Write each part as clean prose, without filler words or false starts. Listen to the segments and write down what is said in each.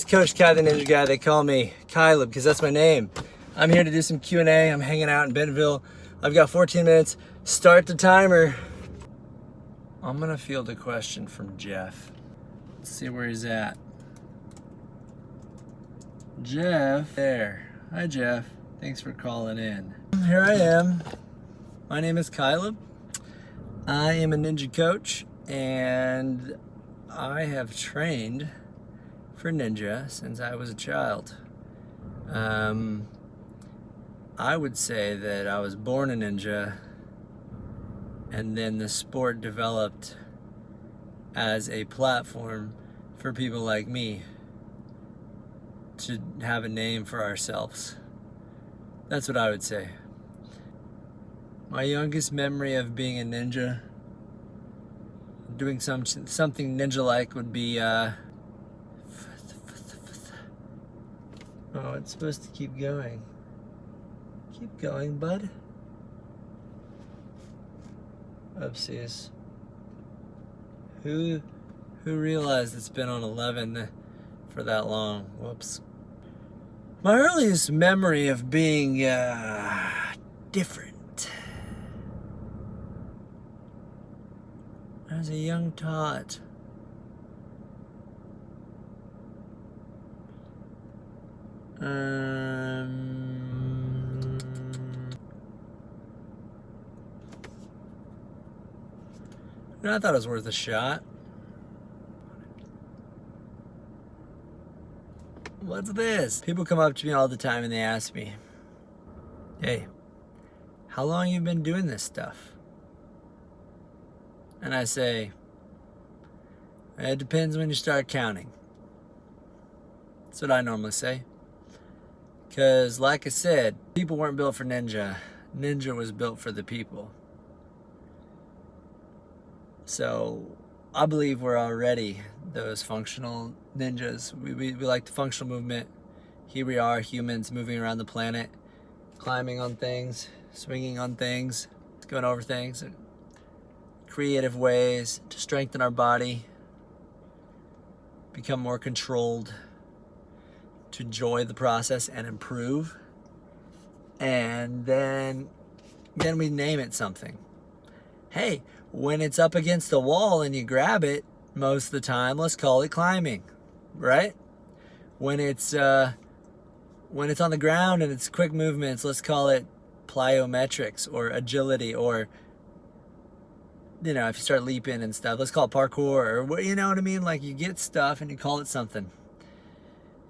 It's Coach Kai, the Ninja Guy. They call me Kileab because that's my name. I'm here to do some Q&A. I'm hanging out in Bentonville. I've got 14 minutes. Start the timer. I'm gonna field a question from Jeff. Let's see where he's at. Jeff, there. Hi Jeff, thanks for calling in. Here I am. My name is Kileab. I am a ninja coach and I have trained for ninja since I was a child. I would say that I was born a ninja and then the sport developed as a platform for people like me to have a name for ourselves. That's what I would say. My youngest memory of being a ninja, doing something ninja-like would be, oh, it's supposed to keep going. Keep going, bud. Oopsies. Who realized it's been on 11 for that long? Whoops. My earliest memory of being different as a young tot. I thought it was worth a shot. What's this? People come up to me all the time and they ask me, hey, how long you been doing this stuff? And I say, it depends when you start counting. That's what I normally say. Because like I said, people weren't built for ninja. Ninja was built for the people. So I believe we're already those functional ninjas. We like the functional movement. Here we are, humans moving around the planet, climbing on things, swinging on things, going over things, creative ways to strengthen our body, become more controlled, to enjoy the process and improve. And then we name it something. Hey, when it's up against the wall and you grab it, most of the time, let's call it climbing, right? When it's on the ground and it's quick movements, let's call it plyometrics or agility, or, you know, if you start leaping and stuff, let's call it parkour, or you know what I mean? Like, you get stuff and you call it something.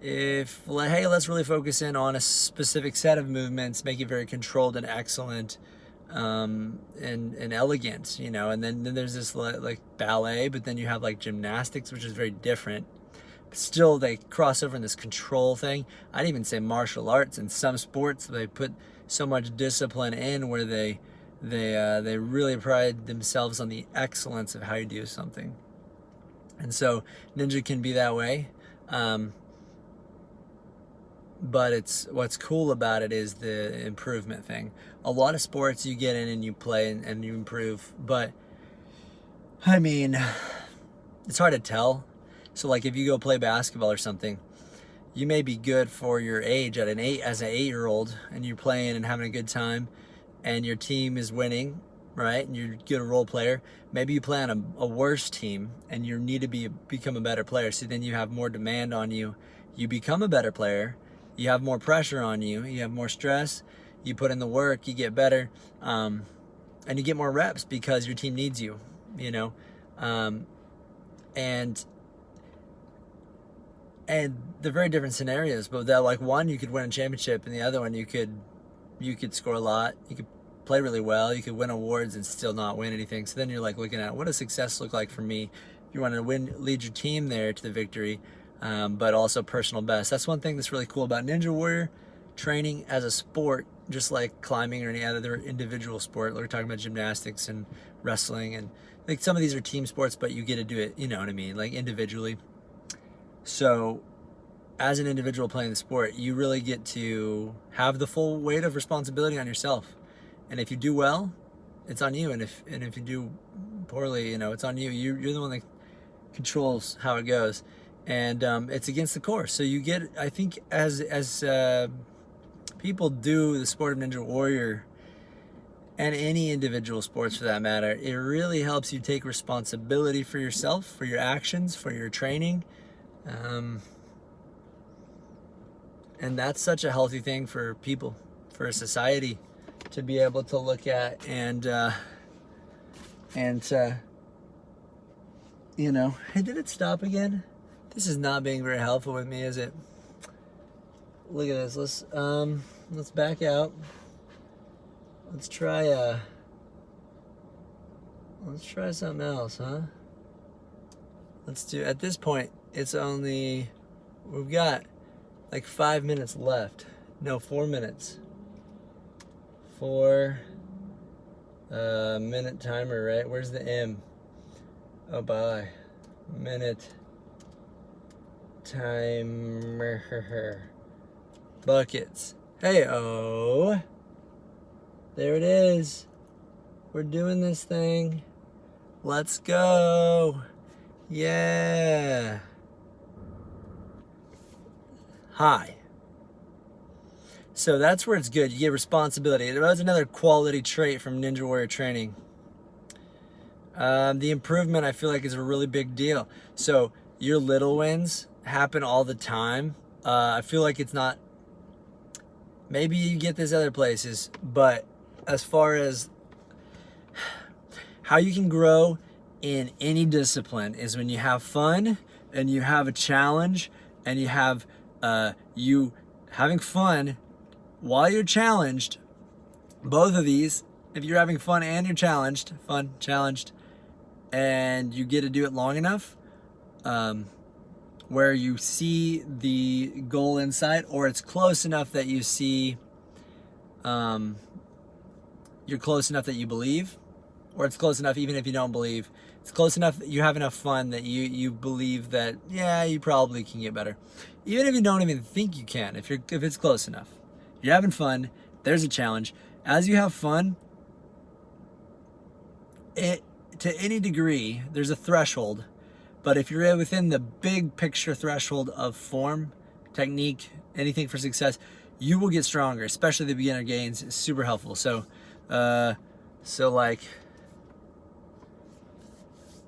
Hey, let's really focus in on a specific set of movements, make it very controlled and excellent, and elegant, you know. And then there's this like ballet, but then you have like gymnastics, which is very different. But still, they cross over in this control thing. I'd even say martial arts. In some sports, they put so much discipline in where they really pride themselves on the excellence of how you do something. And so ninja can be that way. But what's cool about it is the improvement thing. A lot of sports you get in and you play and you improve, but I mean, it's hard to tell. So like if you go play basketball or something, you may be good for your age as an 8-year-old, and you're playing and having a good time and your team is winning, right? And you're a good role player. Maybe you play on a worse team and you need to become a better player. So then you have more demand on you. You become a better player. You have more pressure on you. You have more stress. You put in the work. You get better, and you get more reps because your team needs you. You know, and they're very different scenarios. But that, like, one you could win a championship, and the other one you could score a lot. You could play really well. You could win awards and still not win anything. So then you're like looking at, what does success look like for me? You want to lead your team there to the victory. But also personal best. That's one thing that's really cool about Ninja Warrior training as a sport, just like climbing or any other individual sport. We're talking about gymnastics and wrestling, and like some of these are team sports, but you get to do it, you know what I mean, like individually. So as an individual playing the sport, you really get to have the full weight of responsibility on yourself. And if you do well, it's on you. And if you do poorly, you know, it's on you. You're the one that controls how it goes. and it's against the course. So you get, I think, as people do the sport of Ninja Warrior, and any individual sports for that matter, it really helps you take responsibility for yourself, for your actions, for your training. And that's such a healthy thing for people, for a society to be able to look at and you know, hey, did it stop again? This is not being very helpful with me, is it? Look at this. Let's back out. Let's try something else, huh? Let's do, at this point, it's only, we've got like 5 minutes left. No, 4 minutes. 4 minute timer, right? Where's the M? Oh, bye. Minute timer. Buckets. Hey-oh. There it is. We're doing this thing. Let's go. Yeah. Hi. So that's where it's good. You get responsibility. That was another quality trait from Ninja Warrior training. The improvement, I feel like, is a really big deal. So your little wins happen all the time. I feel like it's not, maybe you get this other places, but as far as how you can grow in any discipline is when you have fun and you have a challenge and you have you having fun while you're challenged. Both of these, if you're having fun and you're challenged, and you get to do it long enough, where you see the goal in sight, or it's close enough that you see, you're close enough that you believe, or it's close enough even if you don't believe. It's close enough that you have enough fun that you believe that, yeah, you probably can get better. Even if you don't even think you can, if it's close enough. You're having fun, there's a challenge. As you have fun, to any degree, there's a threshold. But if you're within the big picture threshold of form, technique, anything for success, you will get stronger, especially the beginner gains. It's super helpful. So like,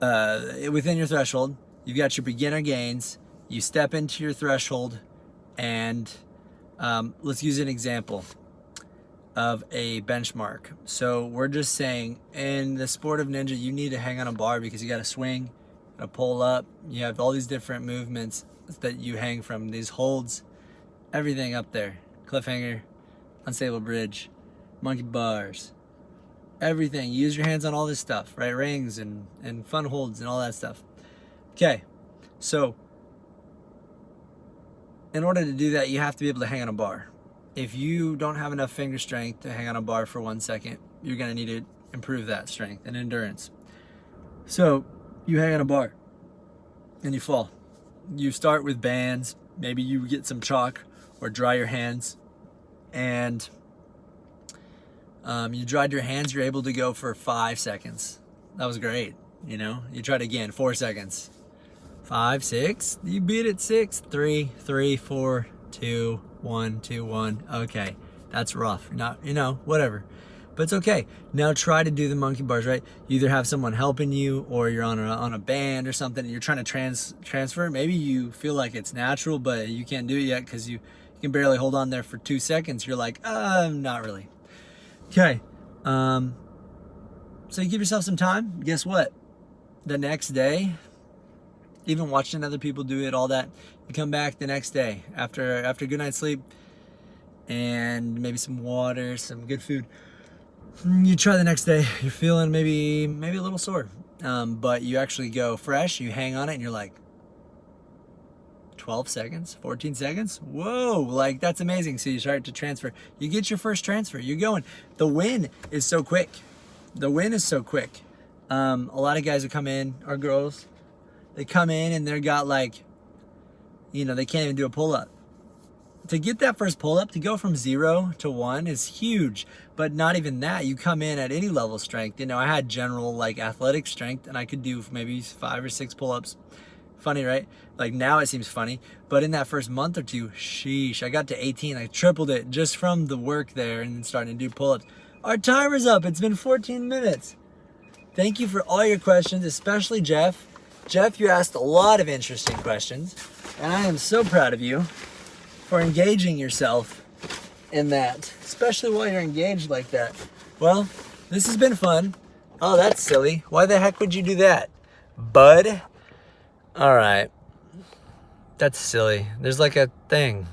within your threshold, you've got your beginner gains, you step into your threshold, and let's use an example of a benchmark. So we're just saying, in the sport of ninja, you need to hang on a bar because you got to swing, a pull up, you have all these different movements that you hang from, these holds, everything up there, cliffhanger, unstable bridge, monkey bars, everything. You use your hands on all this stuff, right? Rings and fun holds and all that stuff. Okay, so in order to do that, you have to be able to hang on a bar. If you don't have enough finger strength to hang on a bar for 1 second, you're gonna need to improve that strength and endurance. So you hang on a bar and you fall. You start with bands, maybe you get some chalk or dry your hands, and you dried your hands, you're able to go for 5 seconds. That was great, you know? You tried again, 4 seconds. 5, 6, you beat it. 6, 3, 3, 4, 2, 1, 2, 1. Okay, that's rough. Not, you know, whatever. But it's okay. Now try to do the monkey bars, right? You either have someone helping you, or you're on a band or something, and you're trying to transfer. Maybe you feel like it's natural, but you can't do it yet because you can barely hold on there for 2 seconds. You're like, not really. Okay. So you give yourself some time. Guess what? The next day, even watching other people do it, all that, you come back the next day after a good night's sleep and maybe some water, some good food. You try the next day, you're feeling maybe a little sore, but you actually go fresh, you hang on it, and you're like, 12 seconds, 14 seconds, whoa, like that's amazing. So you start to transfer, you get your first transfer, you're going. The win is so quick. The win is so quick. A lot of guys who come in, or girls, they come in and they're got like, you know, they can't even do a pull-up. To get that first pull-up, to go from 0 to 1 is huge. But not even that, you come in at any level of strength. You know, I had general like athletic strength and I could do maybe 5 or 6 pull-ups, Funny, right? Like now it seems funny, but in that first month or two, sheesh, I got to 18. I tripled it just from the work there and starting to do pull-ups. Our timer's up. It's been 14 minutes. Thank you for all your questions, especially Jeff. Jeff, you asked a lot of interesting questions, and I am so proud of you for engaging yourself in that, especially while you're engaged like that. Well, this has been fun. Oh, that's silly. Why the heck would you do that, bud? All right. That's silly. There's like a thing.